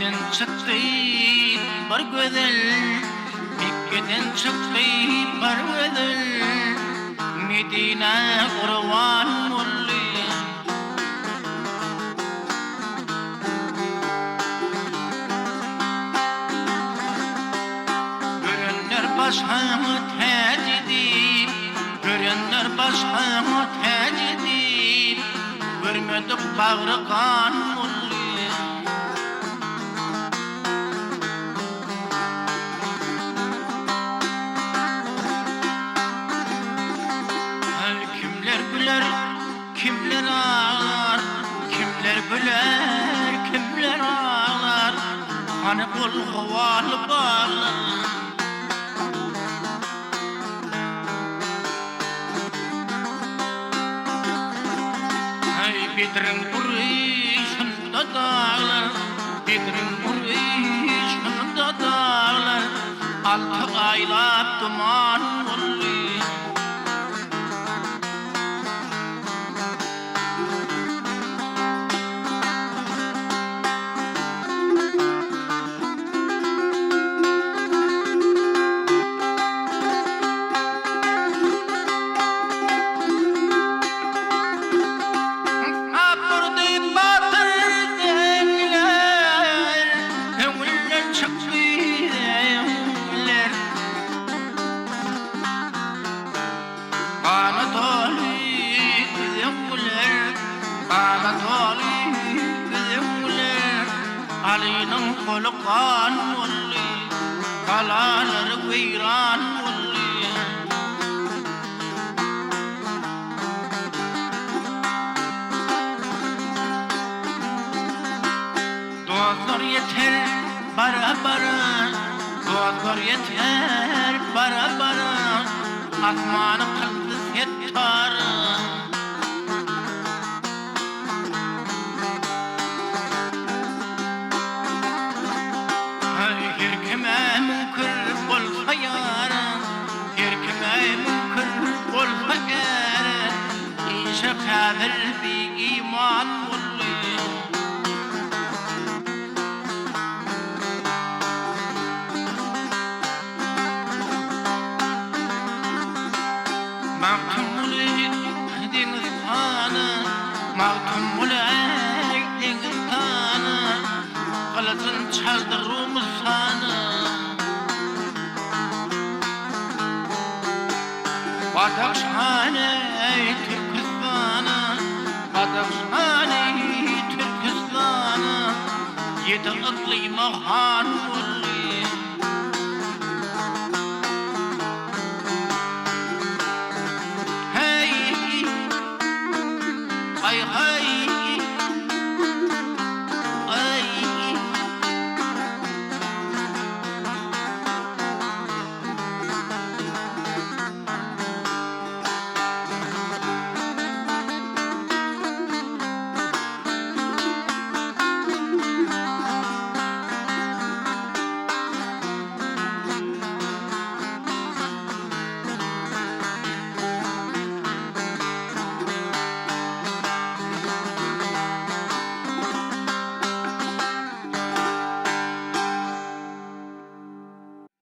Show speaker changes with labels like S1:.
S1: Mekke'den çıktı bir güzel, Mekke'den çıktı bir güzel, Medine kurban oldu. Görenler başımı tac edip, görenler başımı tac edip, görmedik bağrı kan oldu. Kimler ağlar, kimler güler, kimler ağlar, hani kul havalı bağlar. Hey Bedrin kurişinde dağlar, Bedrin kurişinde dağlar, altı aylap duman oldu. Ali'nin kolu kan oldu, kalaları veyran oldu. Dostlar yeter bara bara, dostlar yeter bara bara, asmanı kıldı settar. Kafir bir iman oluyor. Mahtumul deniz kanı, mahtumul deniz kanı, kalasın çaldı Rumsanı. Badakşhane Türkistan'ı, Badakşhane Türkistan'ı, yedi iklime han